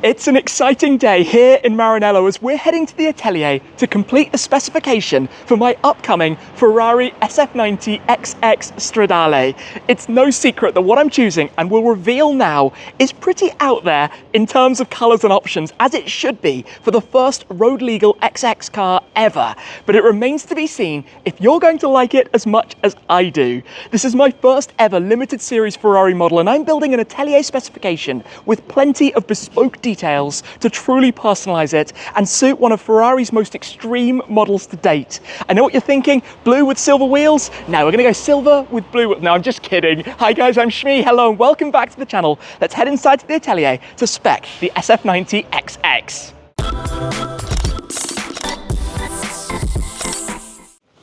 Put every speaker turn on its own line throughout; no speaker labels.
It's an exciting day here in Maranello as we're heading to the Atelier to complete the specification for my upcoming Ferrari SF90 XX Stradale. It's no secret that what I'm choosing and will reveal now is pretty out there in terms of colours and options, as it should be for the first road legal XX car ever. But it remains to be seen if you're going to like it as much as I do. This is my first ever limited series Ferrari model, and I'm building an Atelier specification with plenty of bespoke details to truly personalize it and suit one of Ferrari's most extreme models to date. I know what you're thinking, blue with silver wheels? No, we're gonna go silver with blue. No, I'm just kidding. Hi guys, I'm Shmee. Hello and welcome back to the channel. Let's head inside to the Atelier to spec the SF90 XX.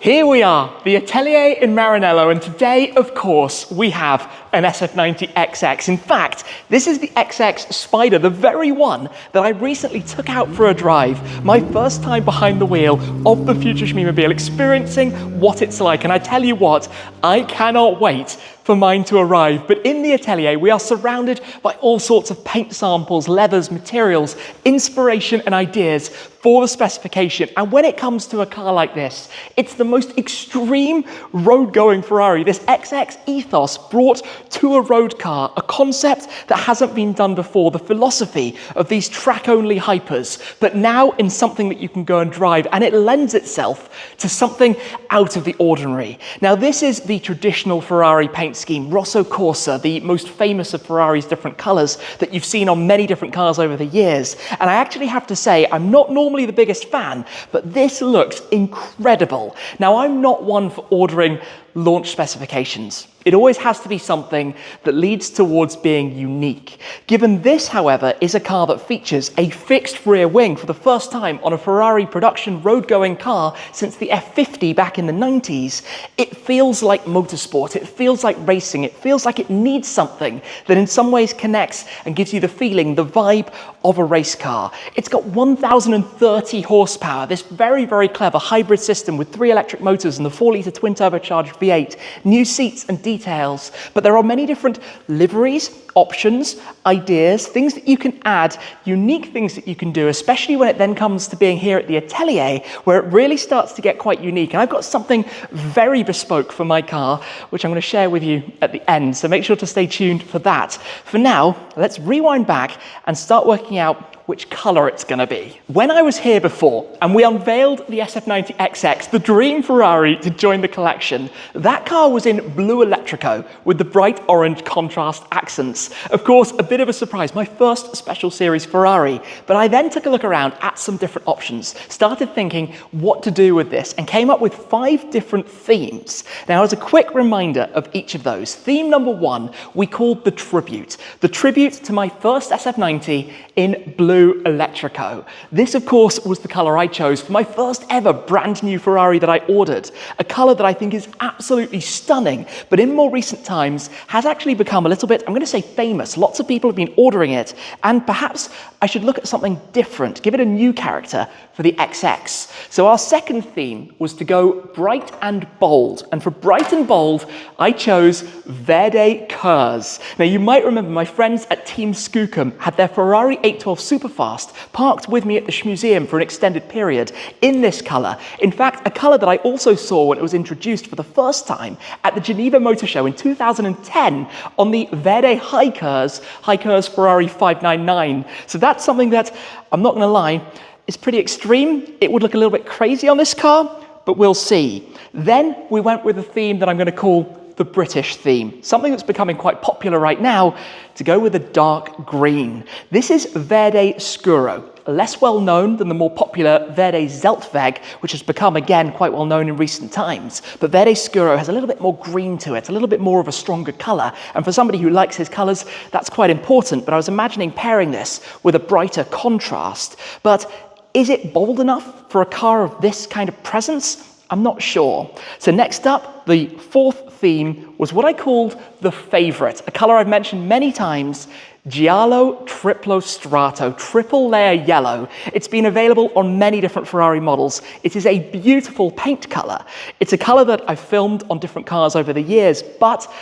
Here we are, the Atelier in Maranello, and today, of course, we have an SF90 XX. In fact, this is the XX Spider, the very one that I recently took out for a drive. My first time behind the wheel of the future Shmeemobile, experiencing what it's like. And I tell you what, I cannot wait for mine to arrive. But in the Atelier, we are surrounded by all sorts of paint samples, leathers, materials, inspiration and ideas for the specification. And when it comes to a car like this, it's the most extreme road-going Ferrari. This XX ethos brought to a road car, a concept that hasn't been done before, the philosophy of these track-only hypers, but now in something that you can go and drive, and it lends itself to something out of the ordinary. Now, this is the traditional Ferrari paint scheme, Rosso Corsa, the most famous of Ferrari's different colours that you've seen on many different cars over the years. And I actually have to say, I'm not normally the biggest fan, but this looks incredible. Now, I'm not one for ordering launch specifications. It always has to be something that leads towards being unique. Given this, however, is a car that features a fixed rear wing for the first time on a Ferrari production road-going car since the F50 back in the 90s, it feels like motorsport, it feels like racing, it feels like it needs something that in some ways connects and gives you the feeling, the vibe of a race car. It's got 1,030 horsepower, this very, very clever hybrid system with 3 electric motors and the 4-litre twin turbocharged V8, new seats and details, but there are many different liveries, options, ideas, things that you can add, unique things that you can do, especially when it then comes to being here at the Atelier, where it really starts to get quite unique. And I've got something very bespoke for my car, which I'm going to share with you at the end, so make sure to stay tuned for that. For now, let's rewind back and start working out which colour it's going to be. When I was here before and we unveiled the SF90 XX, the dream Ferrari to join the collection, that car was in blue electrico with the bright orange contrast accents. Of course, a bit of a surprise, my first special series Ferrari, but I then took a look around at some different options, started thinking what to do with this, and came up with 5 different themes. Now, as a quick reminder of each of those, theme number 1 we called the tribute to my first SF90 in blue electrico. This, of course, was the colour I chose for my first ever brand new Ferrari that I ordered, a colour that I think is absolutely stunning, but in more recent times has actually become a little bit, I'm going to say, famous. Lots of people have been ordering it, and perhaps I should look at something different, give it a new character for the XX. So our second theme was to go bright and bold, and for bright and bold, I chose Verde Curse. Now, you might remember my friends at Team Skookum had their Ferrari 812 Superfast parked with me at the Museum for an extended period in this colour. In fact, a colour that I also saw when it was introduced for the first time at the Geneva Motor Show in 2010 on the Verde High Curse Ferrari 599. So that's something that, I'm not going to lie, is pretty extreme. It would look a little bit crazy on this car, but we'll see. Then we went with a theme that I'm going to call the British theme, something that's becoming quite popular right now, to go with a dark green. This is Verde Scuro, less well known than the more popular Verde Zeltweg, which has become again quite well known in recent times. But Verde Scuro has a little bit more green to it, a little bit more of a stronger colour, and for somebody who likes his colours, that's quite important. But I was imagining pairing this with a brighter contrast. But is it bold enough for a car of this kind of presence? I'm not sure. So next up, the 4th theme was what I called the favourite, a colour I've mentioned many times, Giallo Triplo Strato, triple layer yellow. It's been available on many different Ferrari models. It is a beautiful paint colour. It's a colour that I've filmed on different cars over the years, but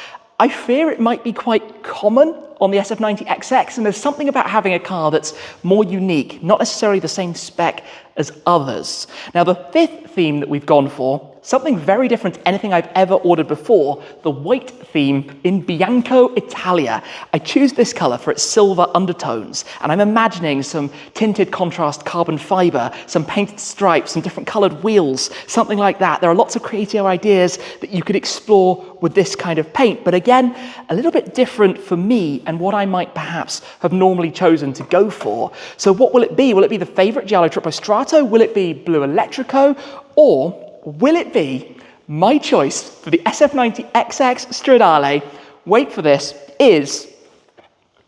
I fear it might be quite common on the SF90 XX, and there's something about having a car that's more unique, not necessarily the same spec as others. Now, the fifth theme that we've gone for, something very different to anything I've ever ordered before, the white theme in Bianco Italia. I choose this color for its silver undertones, and I'm imagining some tinted contrast carbon fiber, some painted stripes, some different colored wheels, something like that. There are lots of creative ideas that you could explore with this kind of paint, but again, a little bit different for me and what I might perhaps have normally chosen to go for. So what will it be? Will it be the favorite Giallo Triplo Strato? Will it be Blue Electrico? Or will it be my choice for the SF90 XX Stradale? Wait for this, is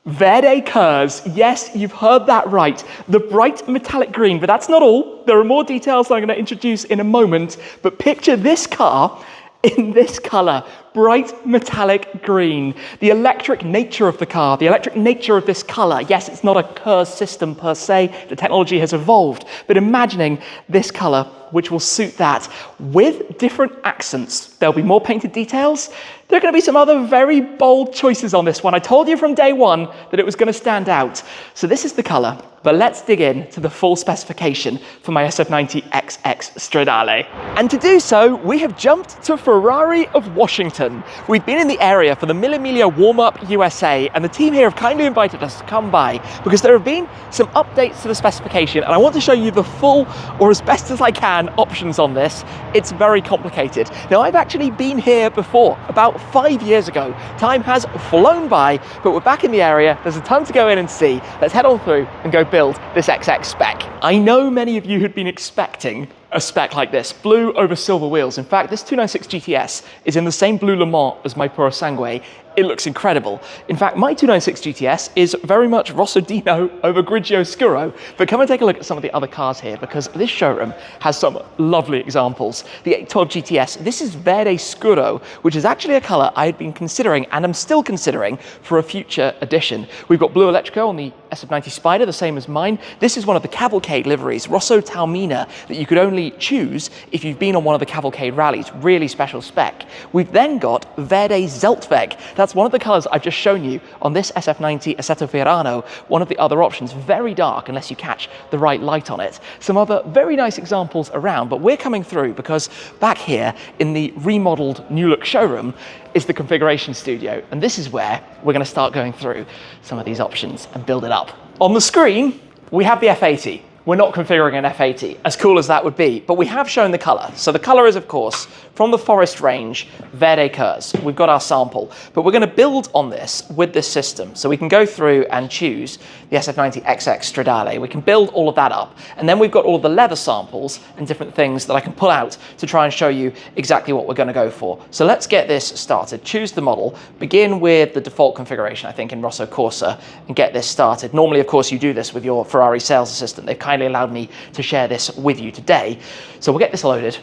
Verde Curse. Yes, you've heard that right. The bright metallic green, but that's not all. There are more details that I'm going to introduce in a moment, but picture this car in this color, bright metallic green. The electric nature of the car, the electric nature of this color. Yes, it's not a curse system per se, the technology has evolved, but imagining this color, which will suit that with different accents. There'll be more painted details. There are going to be some other very bold choices on this one. I told you from day one that it was going to stand out. So this is the color, but let's dig in to the full specification for my SF90 XX Stradale. And to do so, we have jumped to Ferrari of Washington. We've been in the area for the Mille Miglia Warm-Up USA, and the team here have kindly invited us to come by because there have been some updates to the specification, and I want to show you the full, or as best as I can, options on this. It's very complicated. Now, I've actually been here before, about 5 years ago. Time has flown by, but we're back in the area. There's a ton to go in and see. Let's head on through and go build this XX Spec. I know many of you had been expecting a spec like this, blue over silver wheels. In fact, this 296 GTS is in the same blue Le Mans as my Puro Sangue. It looks incredible. In fact, my 296 GTS is very much Rosso Dino over Grigio Scuro. But come and take a look at some of the other cars here, because this showroom has some lovely examples. The 812 GTS, this is Verde Scuro, which is actually a color I had been considering and am still considering for a future edition. We've got Blue Electrico on the SF90 Spider, the same as mine. This is one of the Cavalcade liveries, Rosso Taormina, that you could only choose if you've been on one of the Cavalcade rallies. Really special spec. We've then got Verde Zeltweg. That's one of the colors I've just shown you on this SF90 Assetto Fiorano, one of the other options. Very dark unless you catch the right light on it. Some other very nice examples around, but we're coming through because back here in the remodeled new look showroom is the configuration studio, and this is where we're going to start going through some of these options and build it up. On the screen, we have the F80. We're not configuring an F80, as cool as that would be, but we have shown the color. So the color is, of course, from the Forest range, Verde Curse. We've got our sample, but we're going to build on this with this system. So we can go through and choose the SF90 XX Stradale. We can build all of that up, and then we've got all of the leather samples and different things that I can pull out to try and show you exactly what we're going to go for. So let's get this started. Choose the model, begin with the default configuration, I think, in Rosso Corsa, and get this started. Normally, of course, you do this with your Ferrari sales assistant. They've kindly allowed me to share this with you today. So we'll get this loaded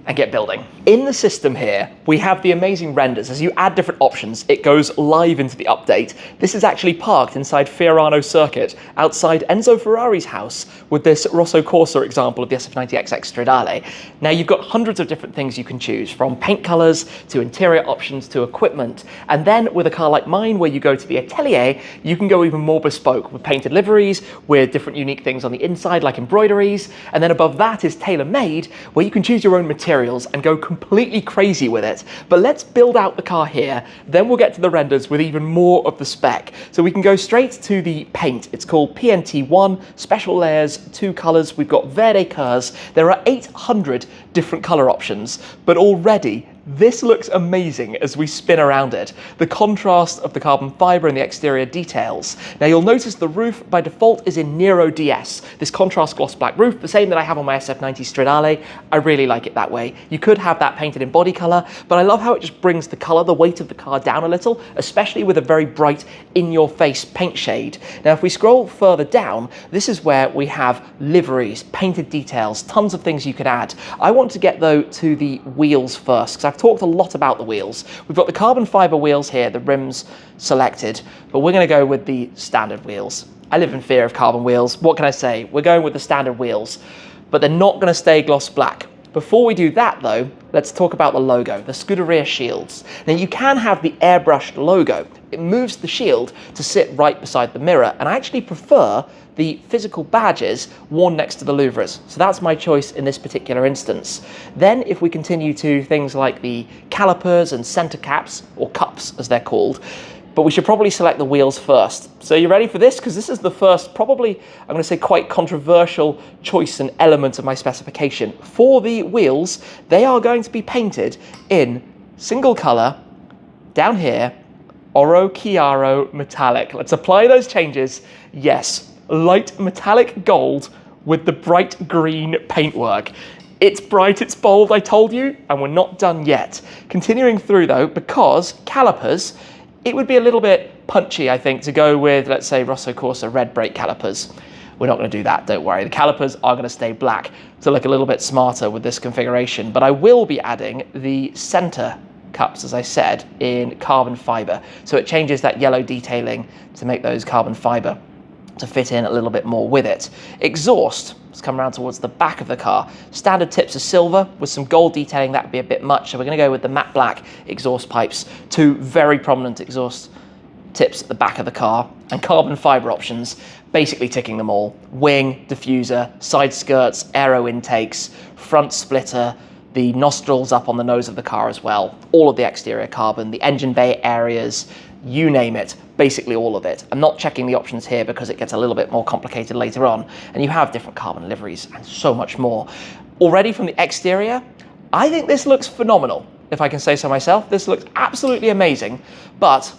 and get building. In the system here, we have the amazing renders. As you add different options, it goes live into the update. This is actually parked inside Fiorano Circuit, outside Enzo Ferrari's house, with this Rosso Corsa example of the SF90 XX Stradale. Now, you've got hundreds of different things you can choose, from paint colors to interior options to equipment. And then with a car like mine, where you go to the Atelier, you can go even more bespoke with painted liveries, with different unique things on the inside, like embroideries. And then above that is tailor-made, where you can choose your own materials and go completely crazy with it. But let's build out the car here, then we'll get to the renders with even more of the spec. So we can go straight to the paint. It's called PNT1, special layers, 2 colors. We've got Verde Curse. There are 800 different color options, but already this looks amazing as we spin around it. The contrast of the carbon fiber and the exterior details. Now, you'll notice the roof by default is in Nero DS, this contrast gloss black roof, the same that I have on my SF90 Stradale. I really like it that way. You could have that painted in body color, but I love how it just brings the color, the weight of the car down a little, especially with a very bright in-your-face paint shade. Now, if we scroll further down, this is where we have liveries, painted details, tons of things you could add. I want to get, though, to the wheels first, because I've talked a lot about the wheels. We've got the carbon fiber wheels here, the rims selected, but we're going to go with the standard wheels. I live in fear of carbon wheels. What can I say? We're going with the standard wheels, but they're not going to stay gloss black. Before we do that though, let's talk about the logo, the Scuderia shields. Now you can have the airbrushed logo. It moves the shield to sit right beside the mirror, and I actually prefer the physical badges worn next to the louvres. So that's my choice in this particular instance. Then if we continue to things like the calipers and center caps, or cups as they're called, but we should probably select the wheels first. So you ready for this? Because this is the first, probably, I'm going to say quite controversial choice and element of my specification. For the wheels, they are going to be painted in single color, down here, Oro Chiaro Metallic. Let's apply those changes. Yes, light metallic gold with the bright green paintwork. It's bright, it's bold, I told you, and we're not done yet. Continuing through though, because calipers, it would be a little bit punchy, I think, to go with, let's say, Rosso Corsa red brake calipers. We're not going to do that, don't worry. The calipers are going to stay black to look a little bit smarter with this configuration, but I will be adding the center cups, as I said, in carbon fiber. So it changes that yellow detailing to make those carbon fiber to fit in a little bit more with it. Exhaust, let's come around towards the back of the car. Standard tips are silver with some gold detailing. That would be a bit much, so we're going to go with the matte black exhaust pipes. Two very prominent exhaust tips at the back of the car, and carbon fiber options, basically ticking them all. Wing, diffuser, side skirts, aero intakes, front splitter, the nostrils up on the nose of the car as well, all of the exterior carbon, the engine bay areas, you name it, basically all of it. I'm not checking the options here because it gets a little bit more complicated later on, and you have different carbon liveries and so much more. Already from the exterior, I think this looks phenomenal, if I can say so myself. This looks absolutely amazing, but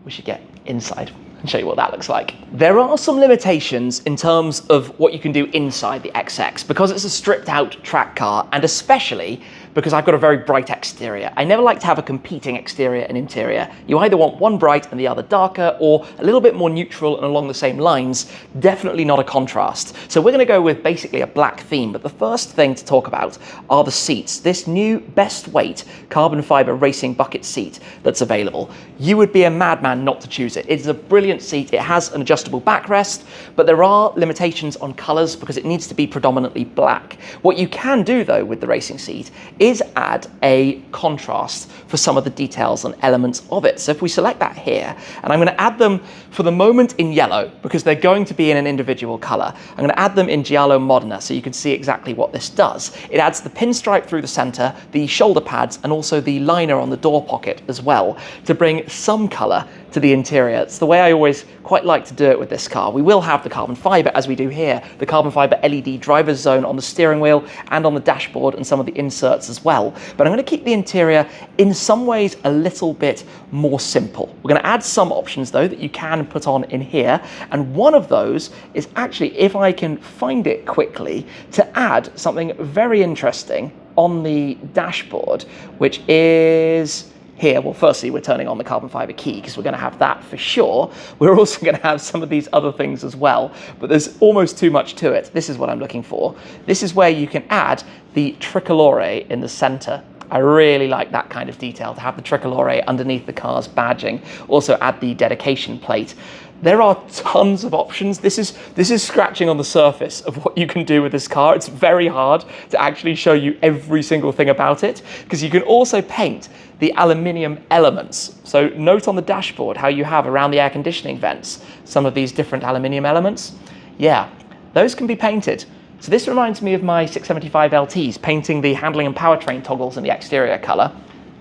we should get inside and show you what that looks like. There are some limitations in terms of what you can do inside the XX because it's a stripped out track car, and especially because I've got a very bright exterior. I never like to have a competing exterior and interior. You either want one bright and the other darker, or a little bit more neutral and along the same lines, definitely not a contrast. So we're gonna go with basically a black theme, but the first thing to talk about are the seats. This new best weight carbon fiber racing bucket seat that's available. You would be a madman not to choose it. It's a brilliant seat. It has an adjustable backrest, but there are limitations on colors because it needs to be predominantly black. What you can do though with the racing seat is add a contrast for some of the details and elements of it. So if we select that here, and I'm going to add them for the moment in yellow because they're going to be in an individual color. I'm going to add them in Giallo Modena so you can see exactly what this does. It adds the pinstripe through the center, the shoulder pads, and also the liner on the door pocket as well to bring some color to the interior. It's the way I always quite like to do it with this car. We will have the carbon fiber, as we do here, the carbon fiber LED driver's zone on the steering wheel and on the dashboard and some of the inserts as well. But I'm going to keep the interior in some ways a little bit more simple. We're going to add some options though that you can put on in here, and one of those is actually, if I can find it quickly, to add something very interesting on the dashboard, which is here. Well, firstly, we're turning on the carbon fiber key because we're going to have that for sure. We're also going to have some of these other things as well, but there's almost too much to it. This is what I'm looking for. This is where you can add the tricolore in the center. I really like that kind of detail, to have the tricolore underneath the car's badging. Also add the dedication plate. There are tons of options. This is scratching on the surface of what you can do with this car. It's very hard to actually show you every single thing about it because you can also paint the aluminium elements. So note on the dashboard how you have around the air conditioning vents some of these different aluminium elements. Yeah, those can be painted. So this reminds me of my 675 LTs, painting the handling and powertrain toggles in the exterior color.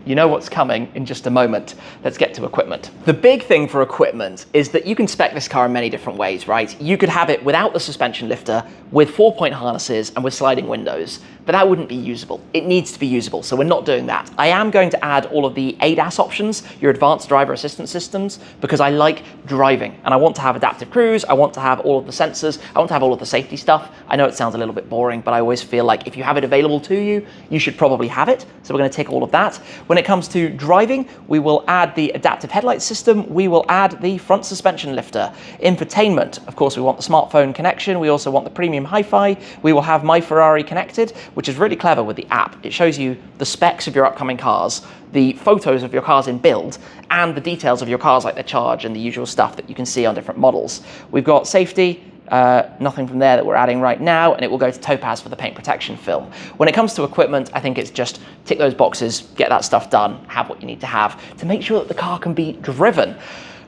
You know what's coming in just a moment. Let's get to equipment. The big thing for equipment is that you can spec this car in many different ways, right? You could have it without the suspension lifter, with 4-point harnesses and with sliding windows, but that wouldn't be usable. It needs to be usable, so we're not doing that. I am going to add all of the ADAS options, your advanced driver assistance systems, because I like driving and I want to have adaptive cruise. I want to have all of the sensors. I want to have all of the safety stuff. I know it sounds a little bit boring, but I always feel like if you have it available to you, you should probably have it. So we're going to tick all of that. When it comes to driving, we will add the adaptive headlight system. We will add the front suspension lifter. Infotainment, of course, we want the smartphone connection. We also want the premium hi-fi. We will have My Ferrari connected, which is really clever with the app. It shows you the specs of your upcoming cars, the photos of your cars in build, and the details of your cars like their charge and the usual stuff that you can see on different models. We've got safety, Nothing from there that we're adding right now, and it will go to topaz for the paint protection film. When it comes to equipment, I think it's just tick those boxes, get that stuff done, have what you need to have to make sure that the car can be driven.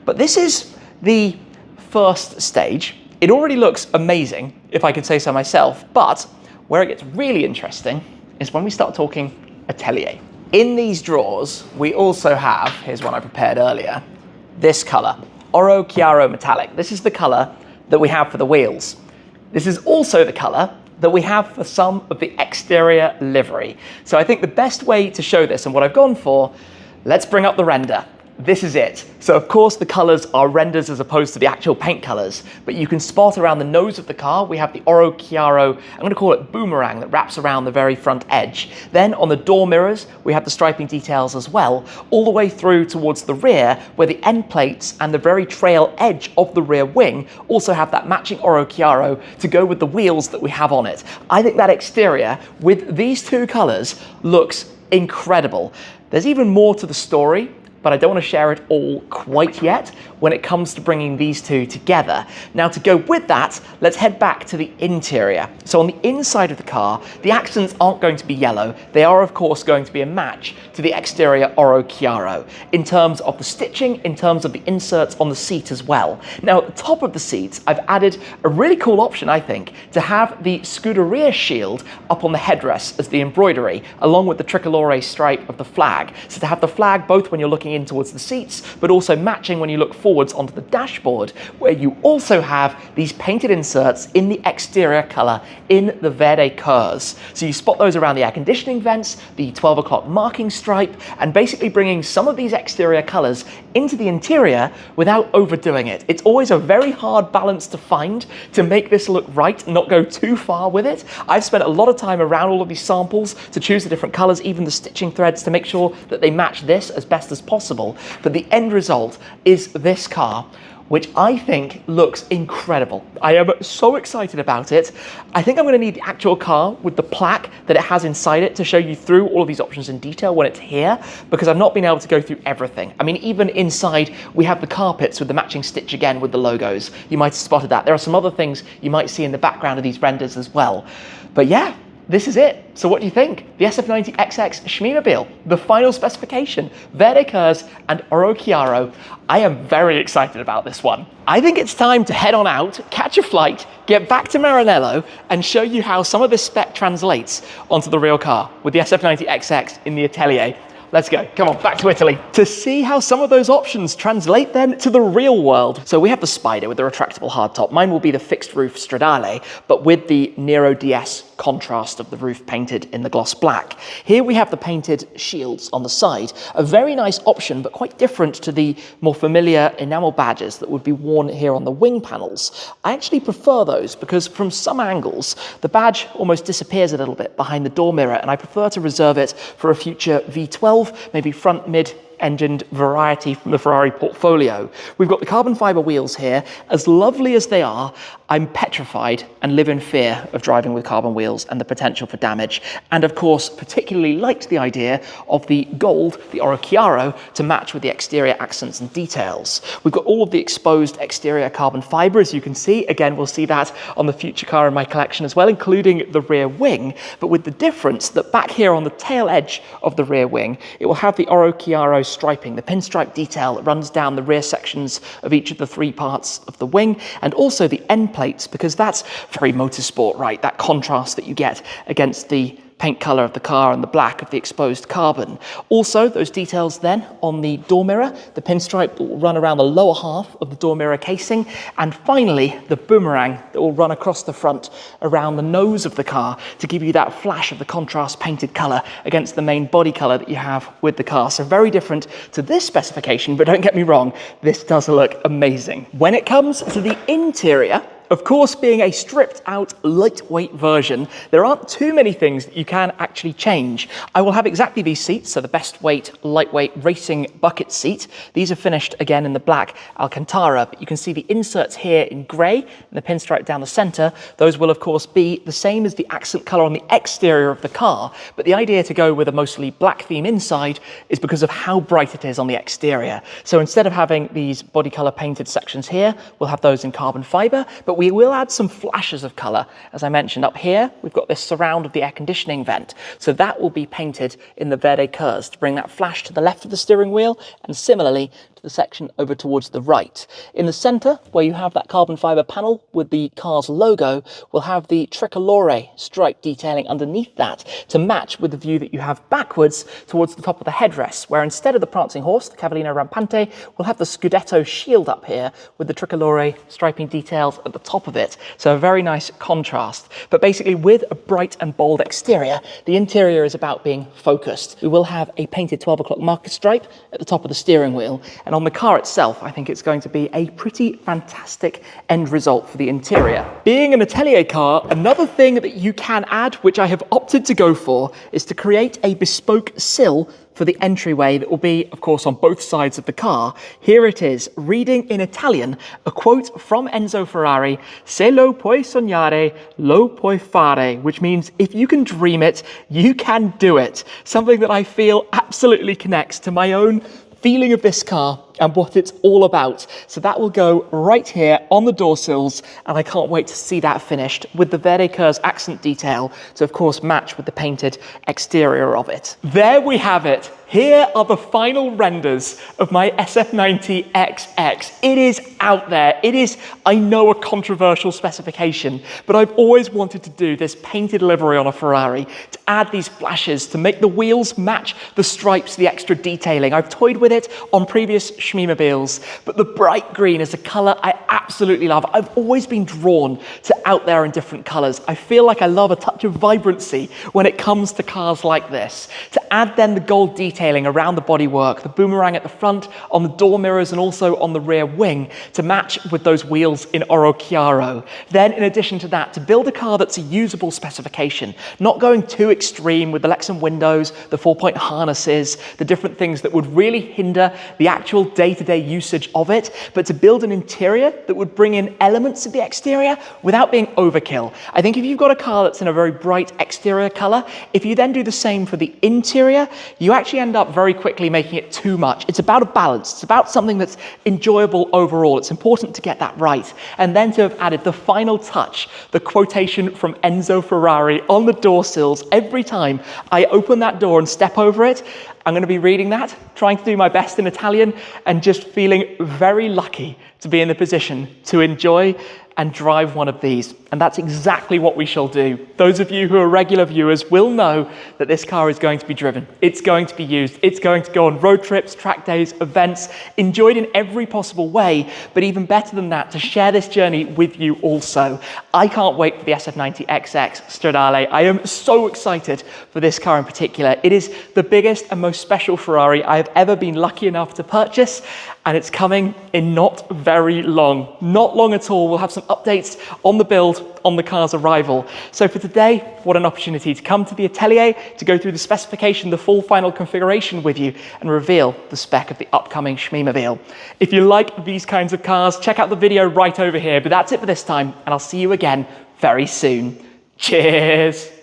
But this is the first stage. It already looks amazing, if I could say so myself, but where it gets really interesting is when we start talking Atelier. In these drawers, we also have, here's one I prepared earlier, this color, Oro Chiaro Metallic. This is the color that we have for the wheels. This is also the color that we have for some of the exterior livery. So I think the best way to show this and what I've gone for, let's bring up the render. This is it. So of course the colors are renders as opposed to the actual paint colors, but you can spot around the nose of the car, we have the Oro Chiaro, I'm gonna call it boomerang, that wraps around the very front edge. Then on the door mirrors, we have the striping details as well, all the way through towards the rear, where the end plates and the very trail edge of the rear wing also have that matching Oro Chiaro to go with the wheels that we have on it. I think that exterior with these two colors looks incredible. There's even more to the story, but I don't want to share it all quite yet when it comes to bringing these two together. Now to go with that, let's head back to the interior. So on the inside of the car, the accents aren't going to be yellow. They are of course going to be a match to the exterior Oro Chiaro in terms of the stitching, in terms of the inserts on the seat as well. Now at the top of the seats, I've added a really cool option, I think, to have the Scuderia shield up on the headrest as the embroidery, along with the tricolore stripe of the flag. So to have the flag both when you're looking in towards the seats, but also matching when you look forwards onto the dashboard, where you also have these painted inserts in the exterior color in the Verde Curse. So you spot those around the air conditioning vents, the 12 o'clock marking stripe, and basically bringing some of these exterior colors into the interior without overdoing it. It's always a very hard balance to find to make this look right and not go too far with it. I've spent a lot of time around all of these samples to choose the different colors, even the stitching threads, to make sure that they match this as best as possible. But the end result is this car, which I think looks incredible. I am so excited about it. I think I'm gonna need the actual car with the plaque that it has inside it to show you through all of these options in detail when it's here, because I've not been able to go through everything. I mean, even inside, we have the carpets with the matching stitch again with the logos. You might have spotted that. There are some other things you might see in the background of these renders as well. But yeah, this is it. So what do you think? The SF90 XX Shmeemobile, the final specification, Verde Curse and Oro Chiaro. I am very excited about this one. I think it's time to head on out, catch a flight, get back to Maranello, and show you how some of this spec translates onto the real car with the SF90 XX in the Atelier. Let's go. Come on, back to Italy to see how some of those options translate then to the real world. So we have the Spider with the retractable hardtop. Mine will be the fixed roof Stradale, but with the Nero DS contrast of the roof painted in the gloss black. Here we have the painted shields on the side. A very nice option, but quite different to the more familiar enamel badges that would be worn here on the wing panels. I actually prefer those because from some angles, the badge almost disappears a little bit behind the door mirror, and I prefer to reserve it for a future V12, maybe front mid engined variety from the Ferrari portfolio. We've got the carbon fiber wheels here. As lovely as they are, I'm petrified and live in fear of driving with carbon wheels and the potential for damage. And of course, particularly liked the idea of the gold, the Oro Chiaro, to match with the exterior accents and details. We've got all of the exposed exterior carbon fiber, as you can see. Again, we'll see that on the future car in my collection as well, including the rear wing, but with the difference that back here on the tail edge of the rear wing, it will have the Oro Chiaro striping, the pinstripe detail that runs down the rear sections of each of the three parts of the wing, and also the end plates, because that's very motorsport, right? That contrast that you get against the paint color of the car and the black of the exposed carbon. Also, those details then on the door mirror, the pinstripe that will run around the lower half of the door mirror casing, and finally the boomerang that will run across the front around the nose of the car to give you that flash of the contrast painted color against the main body color that you have with the car. So very different to this specification, but don't get me wrong, this does look amazing. When it comes to the interior, of course, being a stripped out lightweight version, there aren't too many things that you can actually change. I will have exactly these seats, so the best weight, lightweight racing bucket seat. These are finished again in the black Alcantara, but you can see the inserts here in grey and the pinstripe down the center. Those will of course be the same as the accent color on the exterior of the car, but the idea to go with a mostly black theme inside is because of how bright it is on the exterior. So instead of having these body color painted sections here, we'll have those in carbon fiber, but but we will add some flashes of color. As I mentioned, up here, we've got this surround of the air conditioning vent. So that will be painted in the Verde Curse to bring that flash to the left of the steering wheel, and similarly to the section over towards the right. In the center, where you have that carbon fiber panel with the car's logo, we'll have the tricolore stripe detailing underneath that to match with the view that you have backwards towards the top of the headrest, where instead of the prancing horse, the Cavallino Rampante, we'll have the Scudetto shield up here with the tricolore striping details at the top of it. So a very nice contrast. But basically, with a bright and bold exterior, the interior is about being focused. We will have a painted 12 o'clock marker stripe at the top of the steering wheel, and on the car itself, I think it's going to be a pretty fantastic end result for the interior. Being an Atelier car, another thing that you can add, which I have opted to go for, is to create a bespoke sill for the entryway that will be, of course, on both sides of the car. Here it is, reading in Italian, a quote from Enzo Ferrari, "Se lo puoi sognare, lo puoi fare," which means if you can dream it, you can do it. Something that I feel absolutely connects to my own feeling of this car and what it's all about. So that will go right here on the door sills, and I can't wait to see that finished with the Verde Curse accent detail to, of course, match with the painted exterior of it. There we have it. Here are the final renders of my SF90 XX. It is out there. It is, I know, a controversial specification, but I've always wanted to do this painted livery on a Ferrari, to add these flashes, to make the wheels match the stripes, the extra detailing. I've toyed with it on previous Shmeemobiles, but the bright green is a color I absolutely love. I've always been drawn to out there and different colors. I feel like I love a touch of vibrancy when it comes to cars like this. To add then the gold detailing around the bodywork, the boomerang at the front, on the door mirrors, and also on the rear wing to match with those wheels in Oro Chiaro. Then, in addition to that, to build a car that's a usable specification, not going too extreme with the Lexan windows, the 4-point harnesses, the different things that would really hinder the actual day-to-day usage of it, but to build an interior that would bring in elements of the exterior without being overkill. I think if you've got a car that's in a very bright exterior color, if you then do the same for the interior, you actually end up very quickly making it too much. It's about a balance. It's about something that's enjoyable overall. It's important to get that right. And then to have added the final touch, the quotation from Enzo Ferrari on the door sills. Every time I open that door and step over it, I'm going to be reading that, trying to do my best in Italian, and just feeling very lucky to be in the position to enjoy and drive one of these. And that's exactly what we shall do. Those of you who are regular viewers will know that this car is going to be driven. It's going to be used. It's going to go on road trips, track days, events, enjoyed in every possible way, but even better than that, to share this journey with you also. I can't wait for the SF90 XX Stradale. I am so excited for this car in particular. It is the biggest and most special Ferrari I have ever been lucky enough to purchase, and it's coming in not very long. Not long at all. We'll have some updates on the build, on the car's arrival. So for today, what an opportunity to come to the Atelier, to go through the specification, the full final configuration with you, and reveal the spec of the upcoming Shmeemobile. If you like these kinds of cars, check out the video right over here. But that's it for this time, and I'll see you again very soon. Cheers.